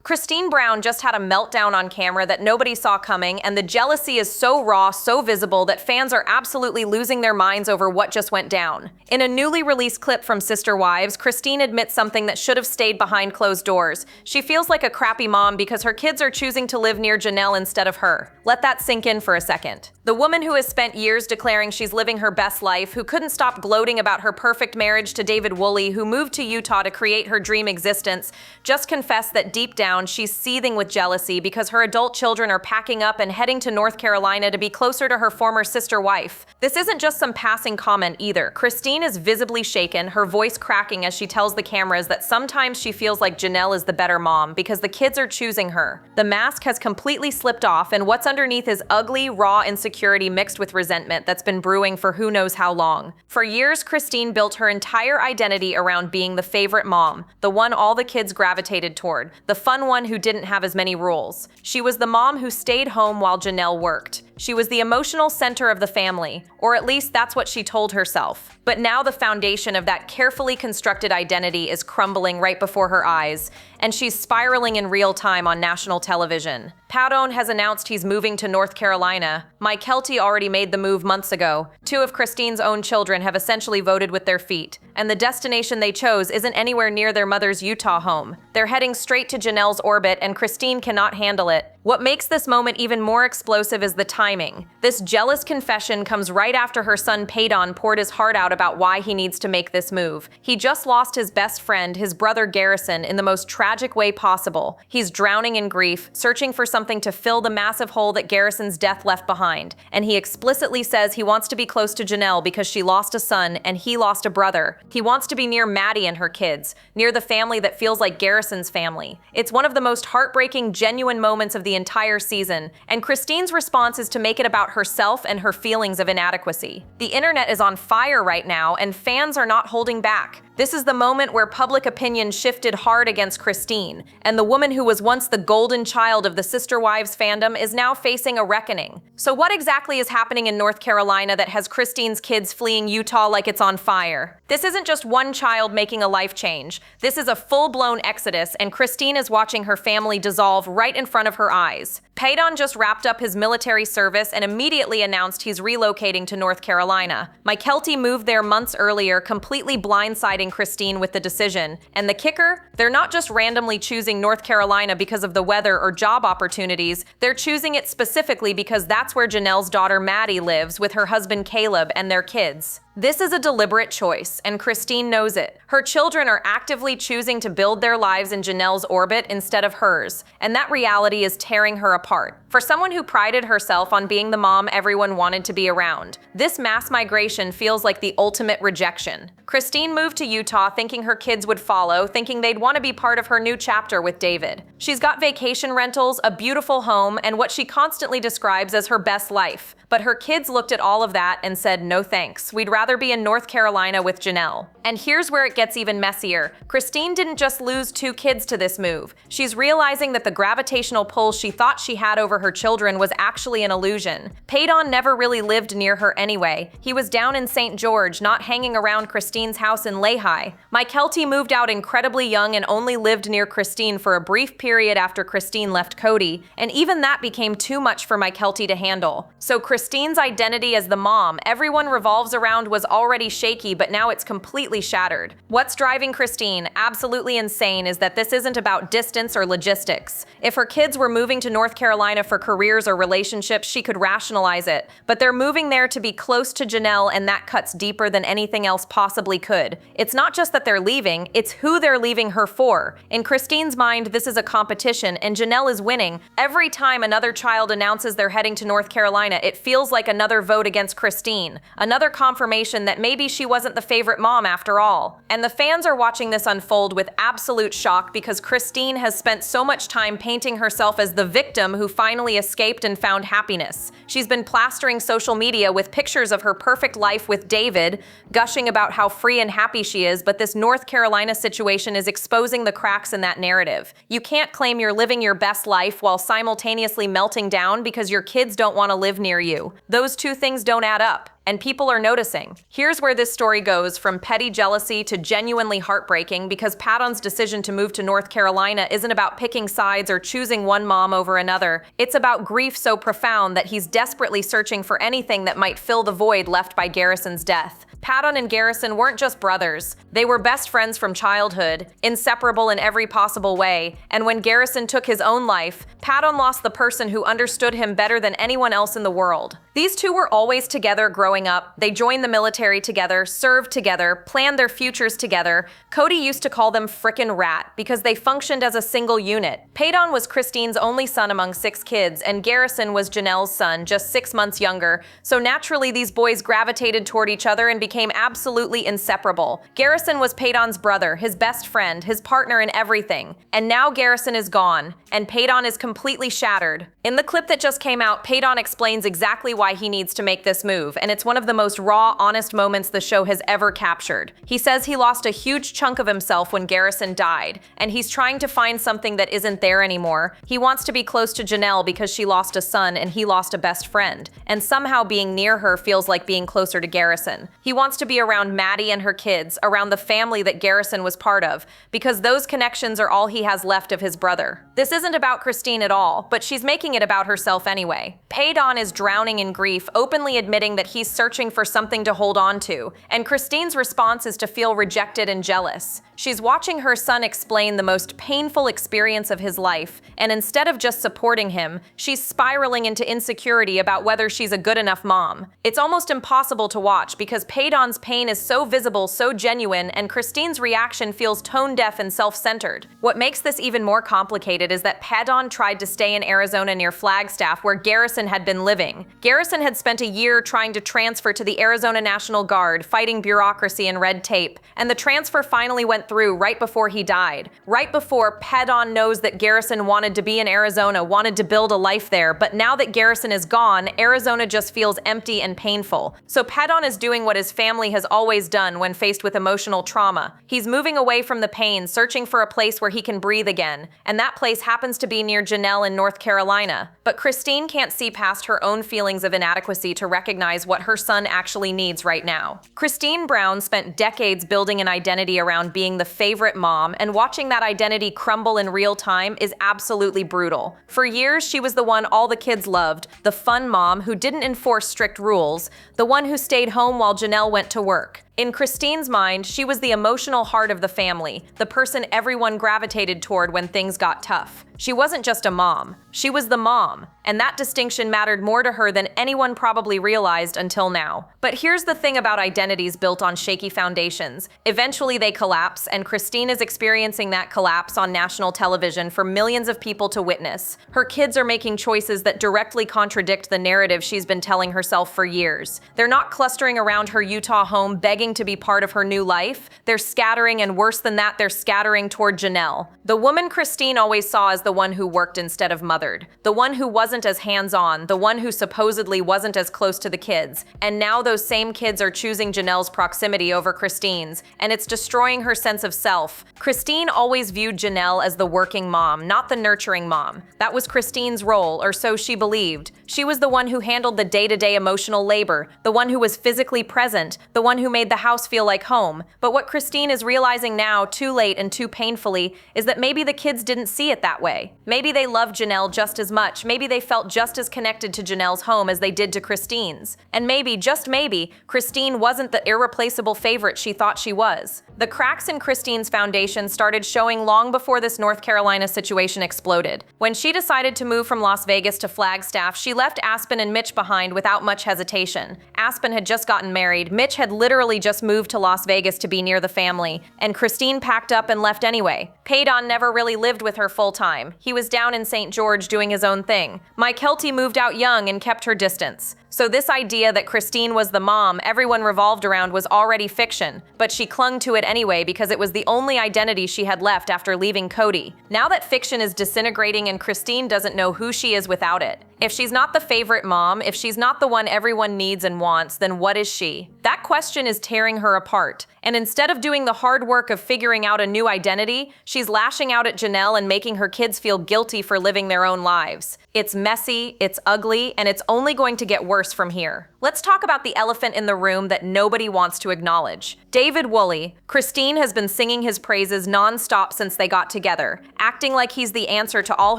Christine Brown just had a meltdown on camera that nobody saw coming, and the jealousy is so raw, so visible that fans are absolutely losing their minds over what just went down. In a newly released clip from Sister Wives, Christine admits something that should have stayed behind closed doors. She feels like a crappy mom because her kids are choosing to live near Janelle instead of her. Let that sink in for a second. The woman who has spent years declaring she's living her best life, who couldn't stop gloating about her perfect marriage to David Woolley, who moved to Utah to create her dream existence, just confessed that deep down she's seething with jealousy because her adult children are packing up and heading to North Carolina to be closer to her former sister wife. This isn't just some passing comment either. Christine is visibly shaken, her voice cracking as she tells the cameras that sometimes she feels like Janelle is the better mom because the kids are choosing her. The mask has completely slipped off, and what's underneath is ugly, raw insecurity mixed with resentment that's been brewing for who knows how long. For years, Christine built her entire identity around being the favorite mom, the one all the kids gravitated toward, the fun one who didn't have as many rules. She was the mom who stayed home while Janelle worked. She was the emotional center of the family, or at least that's what she told herself. But now the foundation of that carefully constructed identity is crumbling right before her eyes, and she's spiraling in real time on national television. Padon has announced he's moving to North Carolina. Mike Kelty already made the move months ago. Two of Christine's own children have essentially voted with their feet, and the destination they chose isn't anywhere near their mother's Utah home. They're heading straight to Janelle's orbit, and Christine cannot handle it. What makes this moment even more explosive is the timing. This jealous confession comes right after her son Padon poured his heart out about why he needs to make this move. He just lost his best friend, his brother Garrison, in the most tragic way possible. He's drowning in grief, searching for something to fill the massive hole that Garrison's death left behind. And he explicitly says he wants to be close to Janelle because she lost a son and he lost a brother. He wants to be near Maddie and her kids, near the family that feels like Garrison's family. It's one of the most heartbreaking, genuine moments of the entire season, and Christine's response is to make it about herself and her feelings of inadequacy. The internet is on fire right now, and fans are not holding back. This is the moment where public opinion shifted hard against Christine, and the woman who was once the golden child of the Sister Wives fandom is now facing a reckoning. So what exactly is happening in North Carolina that has Christine's kids fleeing Utah like it's on fire? This isn't just one child making a life change. This is a full-blown exodus, and Christine is watching her family dissolve right in front of her eyes. Padon just wrapped up his military service and immediately announced he's relocating to North Carolina. Mike Kelty moved there months earlier, completely blindsiding Christine with the decision. And the kicker? They're not just randomly choosing North Carolina because of the weather or job opportunities. They're choosing it specifically because that's where Janelle's daughter Maddie lives with her husband Caleb and their kids. This is a deliberate choice, and Christine knows it. Her children are actively choosing to build their lives in Janelle's orbit instead of hers, and that reality is tearing her apart. For someone who prided herself on being the mom everyone wanted to be around, this mass migration feels like the ultimate rejection. Christine moved to Utah thinking her kids would follow, thinking they'd want to be part of her new chapter with David. She's got vacation rentals, a beautiful home, and what she constantly describes as her best life. But her kids looked at all of that and said, no thanks, we'd rather be in North Carolina with Janelle. And here's where it gets even messier. Christine didn't just lose two kids to this move. She's realizing that the gravitational pull she thought she had over her children was actually an illusion. Padon never really lived near her anyway. He was down in St. George, not hanging around Christine's house in Lehi. Mike Kelty moved out incredibly young and only lived near Christine for a brief period after Christine left Cody, and even that became too much for Mike Kelty to handle. So Christine's identity as the mom everyone revolves around was already shaky, but now it's completely shattered. What's driving Christine absolutely insane is that this isn't about distance or logistics. If her kids were moving to North Carolina for careers or relationships, she could rationalize it. But they're moving there to be close to Janelle, and that cuts deeper than anything else possibly could. It's not just that they're leaving, it's who they're leaving her for. In Christine's mind, this is a competition, and Janelle is winning. Every time another child announces they're heading to North Carolina, it feels like another vote against Christine. Another confirmation that maybe she wasn't the favorite mom after all. And the fans are watching this unfold with absolute shock because Christine has spent so much time painting herself as the victim who finally escaped and found happiness. She's been plastering social media with pictures of her perfect life with David, gushing about how free and happy she is, but this North Carolina situation is exposing the cracks in that narrative. You can't claim you're living your best life while simultaneously melting down because your kids don't want to live near you. Those two things don't add up. and people are noticing. Here's where this story goes from petty jealousy to genuinely heartbreaking, because Padon's decision to move to North Carolina isn't about picking sides or choosing one mom over another. It's about grief so profound that he's desperately searching for anything that might fill the void left by Garrison's death. Padon and Garrison weren't just brothers. They were best friends from childhood, inseparable in every possible way, and when Garrison took his own life, Padon lost the person who understood him better than anyone else in the world. These two were always together growing up. They joined the military together, served together, planned their futures together. Cody used to call them frickin' rat because they functioned as a single unit. Padon was Christine's only son among 6 kids, and Garrison was Janelle's son, just 6 months younger, so naturally these boys gravitated toward each other and became absolutely inseparable. Garrison was Padon's brother, his best friend, his partner in everything. And now Garrison is gone, and Padon is completely shattered. In the clip that just came out, Padon explains exactly why he needs to make this move, and it's one of the most raw, honest moments the show has ever captured. He says he lost a huge chunk of himself when Garrison died, and he's trying to find something that isn't there anymore. He wants to be close to Janelle because she lost a son and he lost a best friend, and somehow being near her feels like being closer to Garrison. He wants to be around Maddie and her kids, around the family that Garrison was part of, because those connections are all he has left of his brother. This isn't about Christine at all, but she's making it about herself anyway. Padon is drowning in grief, openly admitting that he's searching for something to hold on to, and Christine's response is to feel rejected and jealous. She's watching her son explain the most painful experience of his life, and instead of just supporting him, she's spiraling into insecurity about whether she's a good enough mom. It's almost impossible to watch because Padon's pain is so visible, so genuine, and Christine's reaction feels tone-deaf and self-centered. What makes this even more complicated is that Padon tried to stay in Arizona near Flagstaff, where Garrison had been living. Garrison had spent a year trying to transfer to the Arizona National Guard, fighting bureaucracy and red tape, and the transfer finally went through right before he died. Right before, Padon knows that Garrison wanted to be in Arizona, wanted to build a life there, but now that Garrison is gone, Arizona just feels empty and painful. So Padon is doing what his family has always done when faced with emotional trauma. He's moving away from the pain, searching for a place where he can breathe again, and that place happens to be near Janelle in North Carolina. But Christine can't see past her own feelings of inadequacy to recognize what her son actually needs right now. Christine Brown spent decades building an identity around being the favorite mom, and watching that identity crumble in real time is absolutely brutal. For years, she was the one all the kids loved, the fun mom who didn't enforce strict rules, the one who stayed home while Janelle went to work. In Christine's mind, she was the emotional heart of the family, the person everyone gravitated toward when things got tough. She wasn't just a mom, she was the mom, and that distinction mattered more to her than anyone probably realized until now. But here's the thing about identities built on shaky foundations. Eventually they collapse, and Christine is experiencing that collapse on national television for millions of people to witness. Her kids are making choices that directly contradict the narrative she's been telling herself for years. They're not clustering around her Utah home begging to be part of her new life. They're scattering, and worse than that, they're scattering toward Janelle, the woman Christine always saw as the one who worked instead of mothered, the one who wasn't as hands-on, the one who supposedly wasn't as close to the kids. And now those same kids are choosing Janelle's proximity over Christine's, and it's destroying her sense of self. Christine always viewed Janelle as the working mom, not the nurturing mom. That was Christine's role, or so she believed. She was the one who handled the day-to-day emotional labor, the one who was physically present, the one who made the house feel like home. But what Christine is realizing now, too late and too painfully, is that maybe the kids didn't see it that way. Maybe they loved Janelle just as much. Maybe they felt just as connected to Janelle's home as they did to Christine's. And maybe, just maybe, Christine wasn't the irreplaceable favorite she thought she was. The cracks in Christine's foundation started showing long before this North Carolina situation exploded. When she decided to move from Las Vegas to Flagstaff, she left Aspen and Mitch behind without much hesitation. Aspen had just gotten married, Mitch had literally just moved to Las Vegas to be near the family, and Christine packed up and left anyway. Padon never really lived with her full-time. He was down in St. George doing his own thing. Mike Kelty moved out young and kept her distance. So this idea that Christine was the mom everyone revolved around was already fiction, but she clung to it anyway because it was the only identity she had left after leaving Cody. Now that fiction is disintegrating and Christine doesn't know who she is without it. If she's not the favorite mom, if she's not the one everyone needs and wants, then what is she? That question is tearing her apart. And instead of doing the hard work of figuring out a new identity, she's lashing out at Janelle and making her kids feel guilty for living their own lives. It's messy, it's ugly, and it's only going to get worse worse from here. Let's talk about the elephant in the room that nobody wants to acknowledge. David Woolley. Christine has been singing his praises non-stop since they got together, acting like he's the answer to all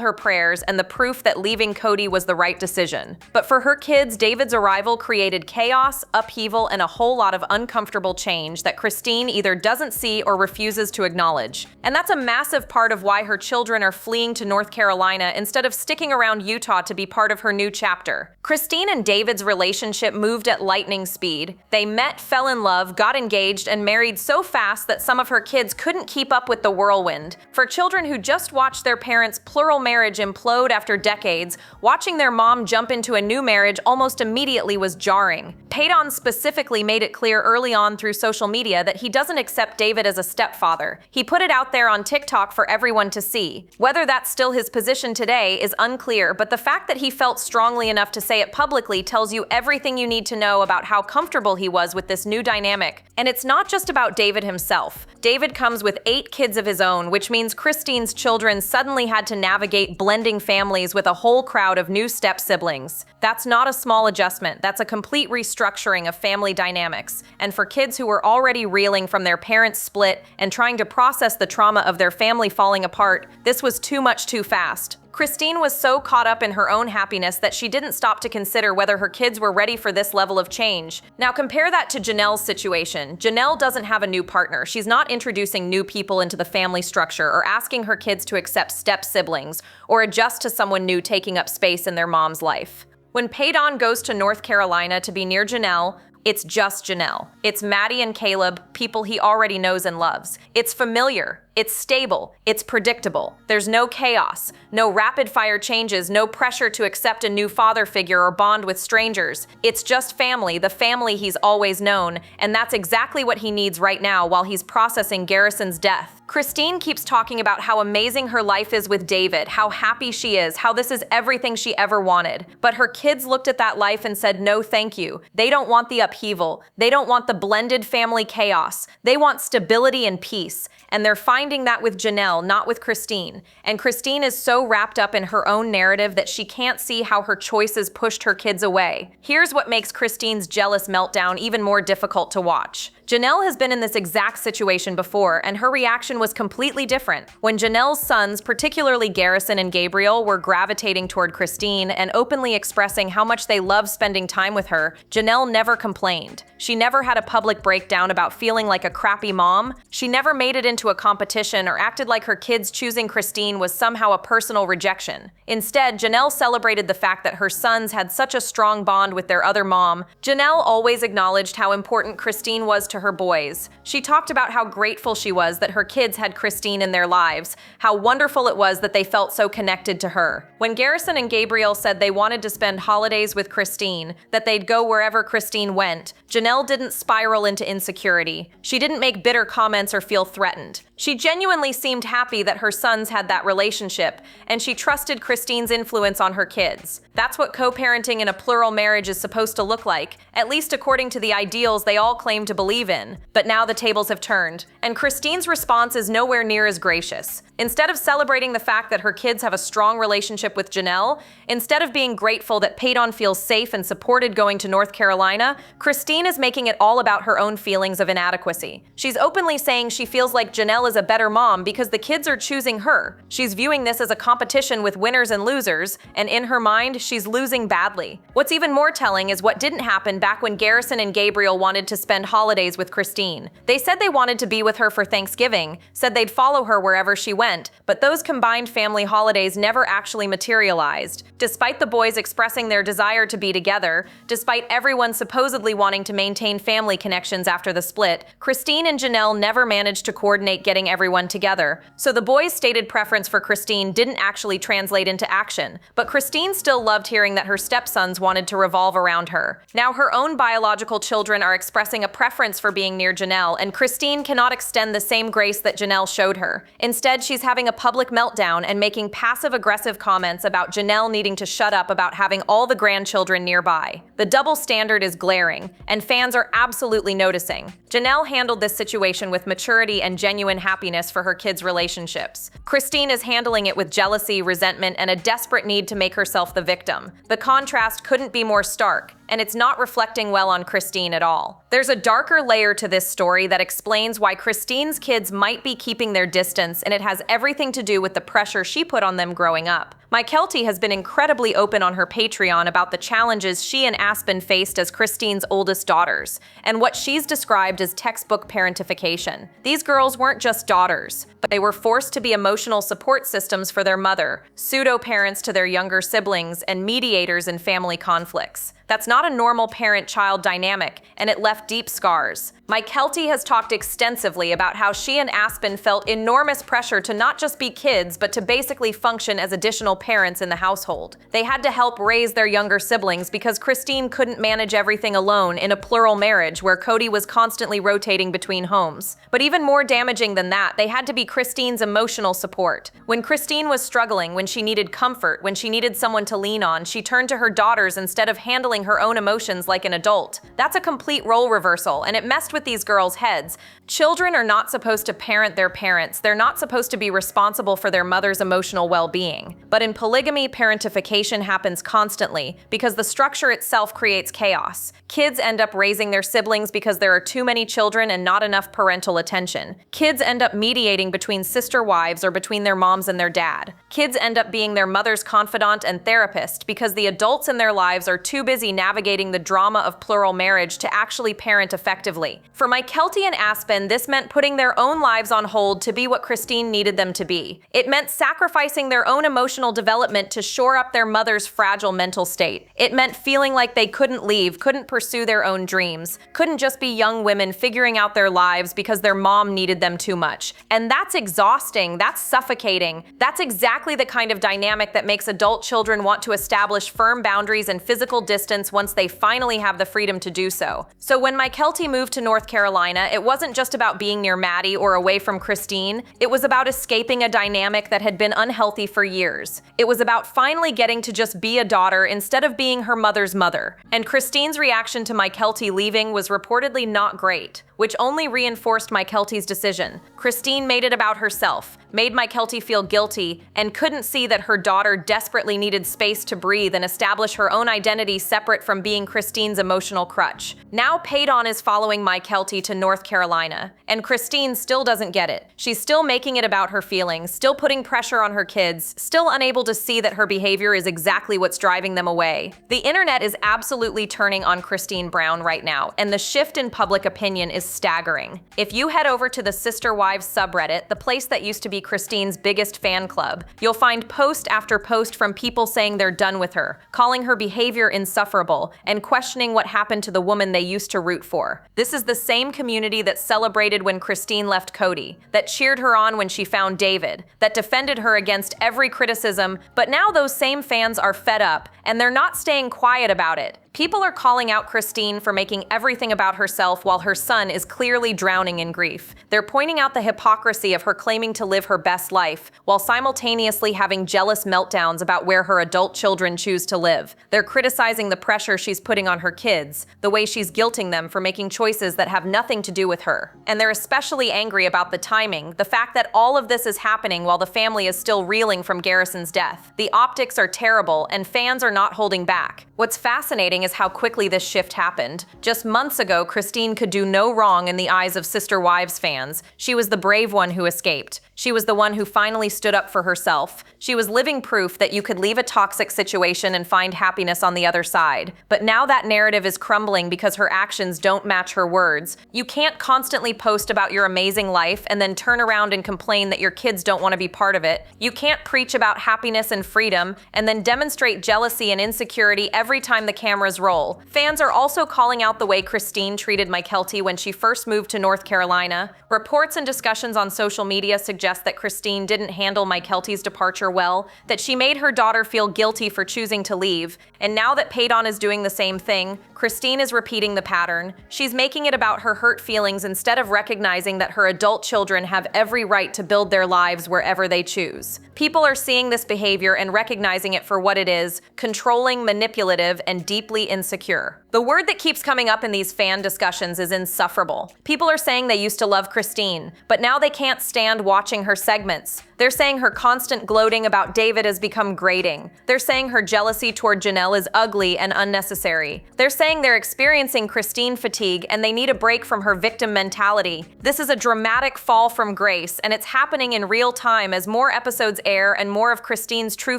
her prayers and the proof that leaving Cody was the right decision. But for her kids, David's arrival created chaos, upheaval, and a whole lot of uncomfortable change that Christine either doesn't see or refuses to acknowledge. And that's a massive part of why her children are fleeing to North Carolina instead of sticking around Utah to be part of her new chapter. Christine and David's relationship moved at lightning speed. They met, fell in love, got engaged, and married so fast that some of her kids couldn't keep up with the whirlwind. For children who just watched their parents' plural marriage implode after decades, watching their mom jump into a new marriage almost immediately was jarring. Paydon specifically made it clear early on through social media that he doesn't accept David as a stepfather. He put it out there on TikTok for everyone to see. Whether that's still his position today is unclear, but the fact that he felt strongly enough to say it publicly tells you everything you need to know about how comfortable he was with this new dynamic. And it's not just about David himself. David comes with 8 kids of his own, which means Christine's children suddenly had to navigate blending families with a whole crowd of new step-siblings. That's not a small adjustment, that's a complete restructuring of family dynamics. And for kids who were already reeling from their parents' split and trying to process the trauma of their family falling apart, this was too much too fast. Christine was so caught up in her own happiness that she didn't stop to consider whether her kids were ready for this level of change. Now compare that to Janelle's situation. Janelle doesn't have a new partner. She's not introducing new people into the family structure or asking her kids to accept step-siblings or adjust to someone new taking up space in their mom's life. When Paydon goes to North Carolina to be near Janelle, it's just Janelle. It's Maddie and Caleb, people he already knows and loves. It's familiar. It's stable, it's predictable. There's no chaos, no rapid-fire changes, no pressure to accept a new father figure or bond with strangers. It's just family, the family he's always known, and that's exactly what he needs right now while he's processing Garrison's death. Christine keeps talking about how amazing her life is with David, how happy she is, how this is everything she ever wanted. But her kids looked at that life and said no thank you. They don't want the upheaval. They don't want the blended family chaos. They want stability and peace. And they're finding that with Janelle, not with Christine. And Christine is so wrapped up in her own narrative that she can't see how her choices pushed her kids away. Here's what makes Christine's jealous meltdown even more difficult to watch. Janelle has been in this exact situation before, and her reaction was completely different. When Janelle's sons, particularly Garrison and Gabriel, were gravitating toward Christine and openly expressing how much they love spending time with her, Janelle never complained. She never had a public breakdown about feeling like a crappy mom. She never made it into a competition or acted like her kids choosing Christine was somehow a personal rejection. Instead, Janelle celebrated the fact that her sons had such a strong bond with their other mom. Janelle always acknowledged how important Christine was to her boys. She talked about how grateful she was that her kids had Christine in their lives, how wonderful it was that they felt so connected to her. When Garrison and Gabriel said they wanted to spend holidays with Christine, that they'd go wherever Christine went, Janelle didn't spiral into insecurity. She didn't make bitter comments or feel threatened. She genuinely seemed happy that her sons had that relationship, and she trusted Christine's influence on her kids. That's what co-parenting in a plural marriage is supposed to look like, at least according to the ideals they all claim to believe in. But now the tables have turned, and Christine's response is nowhere near as gracious. Instead of celebrating the fact that her kids have a strong relationship with Janelle, instead of being grateful that Paydon feels safe and supported going to North Carolina, Christine is making it all about her own feelings of inadequacy. She's openly saying she feels like Janelle is a better mom because the kids are choosing her. She's viewing this as a competition with winners and losers, and in her mind, she's losing badly. What's even more telling is what didn't happen back when Garrison and Gabriel wanted to spend holidays with Christine. They said they wanted to be with her for Thanksgiving, said they'd follow her wherever she went, but those combined family holidays never actually materialized. Despite the boys expressing their desire to be together, despite everyone supposedly wanting to maintain family connections after the split, Christine and Janelle never managed to coordinate getting everyone together. So the boys' stated preference for Christine didn't actually translate into action, but Christine still loved hearing that her stepsons wanted to revolve around her. Now her own biological children are expressing a preference for being near Janelle, and Christine cannot extend the same grace that Janelle showed her. Instead, she's having a public meltdown and making passive-aggressive comments about Janelle needing to shut up about having all the grandchildren nearby. The double standard is glaring, and fans are absolutely noticing. Janelle handled this situation with maturity and genuine happiness for her kids' relationships. Christine is handling it with jealousy, resentment, and a desperate need to make herself the victim. The contrast couldn't be more stark. and it's not reflecting well on Christine at all. There's a darker layer to this story that explains why Christine's kids might be keeping their distance, and it has everything to do with the pressure she put on them growing up. Mykelti has been incredibly open on her Patreon about the challenges she and Aspen faced as Christine's oldest daughters, and what she's described as textbook parentification. These girls weren't just daughters, but they were forced to be emotional support systems for their mother, pseudo-parents to their younger siblings, and mediators in family conflicts. That's not a normal parent-child dynamic, and it left deep scars. Mykelti has talked extensively about how she and Aspen felt enormous pressure to not just be kids, but to basically function as additional parents in the household. They had to help raise their younger siblings because Christine couldn't manage everything alone in a plural marriage where Cody was constantly rotating between homes. But even more damaging than that, they had to be Christine's emotional support. When Christine was struggling, when she needed comfort, when she needed someone to lean on, she turned to her daughters instead of handling her own emotions like an adult. That's a complete role reversal, and it messed with these girls' heads. Children are not supposed to parent their parents. They're not supposed to be responsible for their mother's emotional well-being. But in polygamy, parentification happens constantly because the structure itself creates chaos. Kids end up raising their siblings because there are too many children and not enough parental attention. Kids end up mediating between sister wives or between their moms and their dad. Kids end up being their mother's confidant and therapist because the adults in their lives are too busy navigating the drama of plural marriage to actually parent effectively. For Mykelti and Aspen, this meant putting their own lives on hold to be what Christine needed them to be. It meant sacrificing their own emotional development to shore up their mother's fragile mental state. It meant feeling like they couldn't leave, couldn't pursue their own dreams, couldn't just be young women figuring out their lives because their mom needed them too much. And that's exhausting, that's suffocating. That's exactly the kind of dynamic that makes adult children want to establish firm boundaries and physical distance once they finally have the freedom to do so. So when Mykelti moved to North Carolina, it wasn't just about being near Maddie or away from Christine. It was about escaping a dynamic that had been unhealthy for years. It was about finally getting to just be a daughter instead of being her mother's mother. And Christine's reaction to Mykelti leaving was reportedly not great, which only reinforced Mykelti's decision. Christine made it about herself, made Mykelti feel guilty, and couldn't see that her daughter desperately needed space to breathe and establish her own identity separate from being Christine's emotional crutch. Now Paydon is following Mykelti to North Carolina, and Christine still doesn't get it. She's still making it about her feelings, still putting pressure on her kids, still unable to see that her behavior is exactly what's driving them away. The internet is absolutely turning on Christine Brown right now, and the shift in public opinion is staggering. If you head over to the Sister Wives subreddit, the place that used to be Christine's biggest fan club, you'll find post after post from people saying they're done with her, calling her behavior insufferable, and questioning what happened to the woman they used to root for. This is the same community that celebrated when Christine left Cody, that cheered her on when she found David, that defended her against every criticism, but now those same fans are fed up, and they're not staying quiet about it. People are calling out Christine for making everything about herself while her son is clearly drowning in grief. They're pointing out the hypocrisy of her claiming to live her best life, while simultaneously having jealous meltdowns about where her adult children choose to live. They're criticizing the pressure she's putting on her kids, the way she's guilting them for making choices that have nothing to do with her. And they're especially angry about the timing, the fact that all of this is happening while the family is still reeling from Garrison's death. The optics are terrible, and fans are not holding back. What's fascinating is how quickly this shift happened. Just months ago, Christine could do no wrong in the eyes of Sister Wives fans. She was the brave one who escaped. She was the one who finally stood up for herself. She was living proof that you could leave a toxic situation and find happiness on the other side. But now that narrative is crumbling because her actions don't match her words. You can't constantly post about your amazing life and then turn around and complain that your kids don't want to be part of it. You can't preach about happiness and freedom and then demonstrate jealousy and insecurity every time the cameras roll. Fans are also calling out the way Christine treated Mykelti when she first moved to North Carolina. Reports and discussions on social media suggest that Christine didn't handle Mykelti's departure well, that she made her daughter feel guilty for choosing to leave. And now that Paydon is doing the same thing, Christine is repeating the pattern. She's making it about her hurt feelings instead of recognizing that her adult children have every right to build their lives wherever they choose. People are seeing this behavior and recognizing it for what it is: controlling, manipulative, and deeply insecure. The word that keeps coming up in these fan discussions is insufferable. People are saying they used to love Christine, but now they can't stand watching her segments. They're saying her constant gloating about David has become grating. They're saying her jealousy toward Janelle is ugly and unnecessary. They're saying they're experiencing Christine fatigue and they need a break from her victim mentality. This is a dramatic fall from grace, and it's happening in real time as more episodes air and more of Christine's true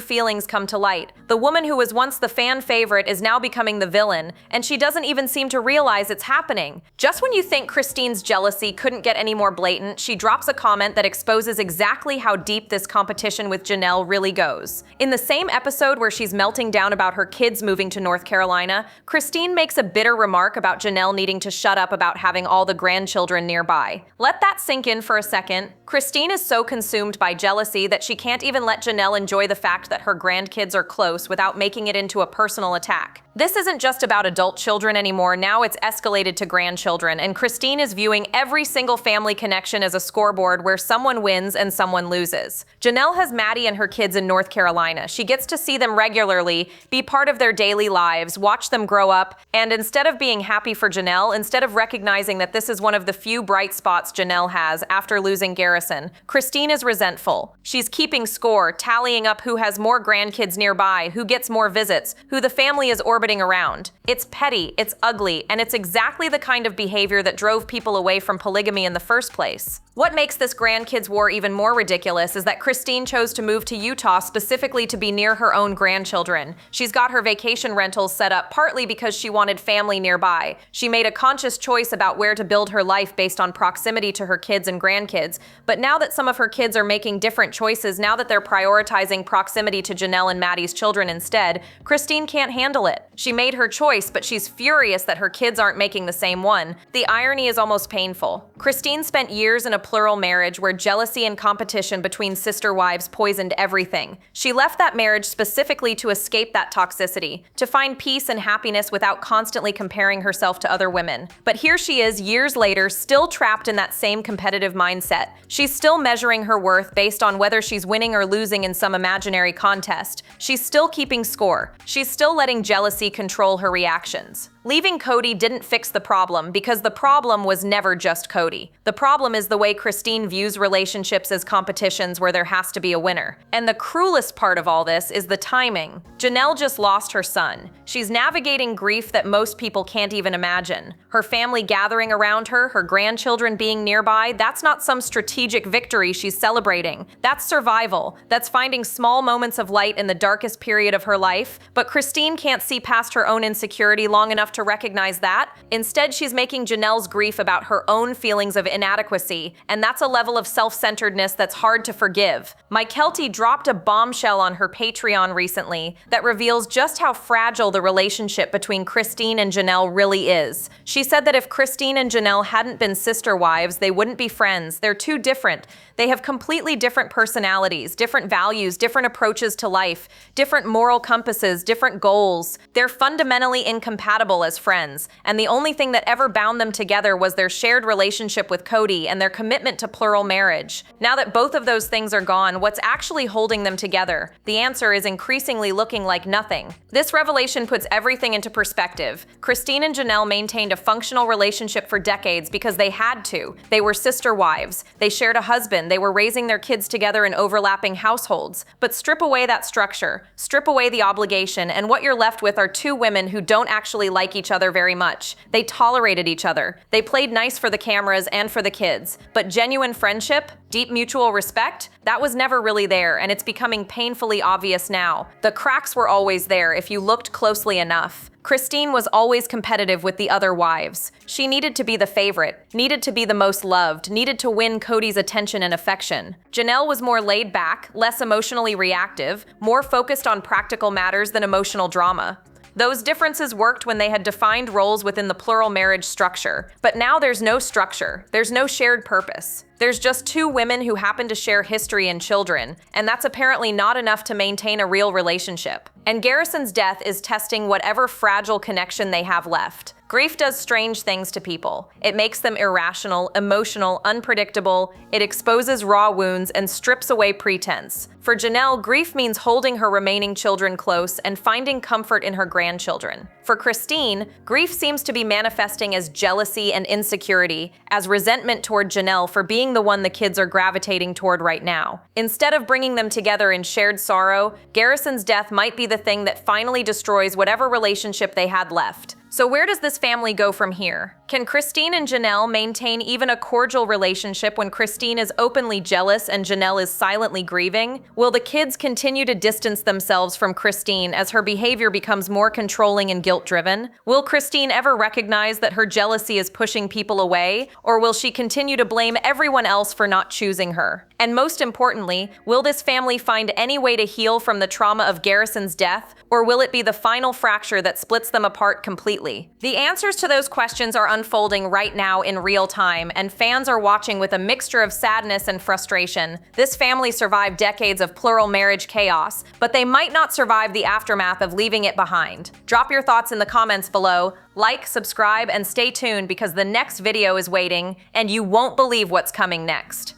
feelings come to light. The woman who was once the fan favorite is now becoming the villain, and she doesn't even seem to realize it's happening. Just when you think Christine's jealousy couldn't get any more blatant, she drops a comment that exposes exactly how deep this competition with Janelle really goes. In the same episode where she's melting down about her kids moving to North Carolina, Christine makes a bitter remark about Janelle needing to shut up about having all the grandchildren nearby. Let that sink in for a second. Christine is so consumed by jealousy that she can't even let Janelle enjoy the fact that her grandkids are close without making it into a personal attack. This isn't just about adult children anymore, now it's escalated to grandchildren, and Christine is viewing every single family connection as a scoreboard where someone wins and someone loses. Janelle has Maddie and her kids in North Carolina. She gets to see them regularly, be part of their daily lives, watch them grow up, and instead of being happy for Janelle, instead of recognizing that this is one of the few bright spots Janelle has after losing Garrison, Christine is resentful. She's keeping score, tallying up who has more grandkids nearby, who gets more visits, who the family is orbiting around. It's petty, it's ugly, and it's exactly the kind of behavior that drove people away from polygamy in the first place. What makes this grandkids war even more ridiculous is that Christine chose to move to Utah specifically to be near her own grandchildren. She's got her vacation rentals set up partly because she wanted family nearby. She made a conscious choice about where to build her life based on proximity to her kids and grandkids, but now that some of her kids are making different choices, now that they're prioritizing proximity to Janelle and Maddie's children instead, Christine can't handle it. She made her choice, but she's furious that her kids aren't making the same one. The irony is almost painful. Christine spent years in a plural marriage where jealousy and competition between sister wives poisoned everything. She left that marriage specifically to escape that toxicity, to find peace and happiness without constantly comparing herself to other women. But here she is, years later, still trapped in that same competitive mindset. She's still measuring her worth based on whether she's winning or losing in some imaginary contest. She's still keeping score. She's still letting jealousy control her reactions. Leaving Cody didn't fix the problem because the problem was never just Cody. The problem is the way Christine views relationships as competitions where there has to be a winner. And the cruelest part of all this is the timing. Janelle just lost her son. She's navigating grief that most people can't even imagine. Her family gathering around her, her grandchildren being nearby, that's not some strategic victory she's celebrating. That's survival. That's finding small moments of light in the darkest period of her life. But Christine can't see past her own insecurity long enough to recognize that. Instead, she's making Janelle's grief about her own feelings of inadequacy, and that's a level of self-centeredness that's hard to forgive. Mykelti dropped a bombshell on her Patreon recently that reveals just how fragile the relationship between Christine and Janelle really is. She said that if Christine and Janelle hadn't been sister wives, they wouldn't be friends. They're too different. They have completely different personalities, different values, different approaches to life, different moral compasses, different goals. They're fundamentally incompatible as friends, and the only thing that ever bound them together was their shared relationship with Cody and their commitment to plural marriage. Now that both of those things are gone, what's actually holding them together? The answer is increasingly looking like nothing. This revelation puts everything into perspective. Christine and Janelle maintained a functional relationship for decades because they had to. They were sister wives. They shared a husband. They were raising their kids together in overlapping households. But strip away that structure, strip away the obligation, and what you're left with are two women who don't actually like each other very much. They tolerated each other. They played nice for the cameras and for the kids. But genuine friendship, deep mutual respect, that was never really there, and it's becoming painfully obvious now. The cracks were always there if you looked closely enough. Christine was always competitive with the other wives. She needed to be the favorite, needed to be the most loved, needed to win Cody's attention and affection. Janelle was more laid back, less emotionally reactive, more focused on practical matters than emotional drama. Those differences worked when they had defined roles within the plural marriage structure. But now there's no structure. There's no shared purpose. There's just two women who happen to share history and children, and that's apparently not enough to maintain a real relationship. And Garrison's death is testing whatever fragile connection they have left. Grief does strange things to people. It makes them irrational, emotional, unpredictable. It exposes raw wounds and strips away pretense. For Janelle, grief means holding her remaining children close and finding comfort in her grandchildren. For Christine, grief seems to be manifesting as jealousy and insecurity, as resentment toward Janelle for being the one the kids are gravitating toward right now. Instead of bringing them together in shared sorrow, Garrison's death might be the thing that finally destroys whatever relationship they had left. So where does this family go from here? Can Christine and Janelle maintain even a cordial relationship when Christine is openly jealous and Janelle is silently grieving? Will the kids continue to distance themselves from Christine as her behavior becomes more controlling and guilt-driven? Will Christine ever recognize that her jealousy is pushing people away, or will she continue to blame everyone else for not choosing her? And most importantly, will this family find any way to heal from the trauma of Garrison's death, or will it be the final fracture that splits them apart completely? The answers to those questions are unfolding right now in real time, and fans are watching with a mixture of sadness and frustration. This family survived decades of plural marriage chaos, but they might not survive the aftermath of leaving it behind. Drop your thoughts in the comments below. Like, subscribe, and stay tuned because the next video is waiting, and you won't believe what's coming next.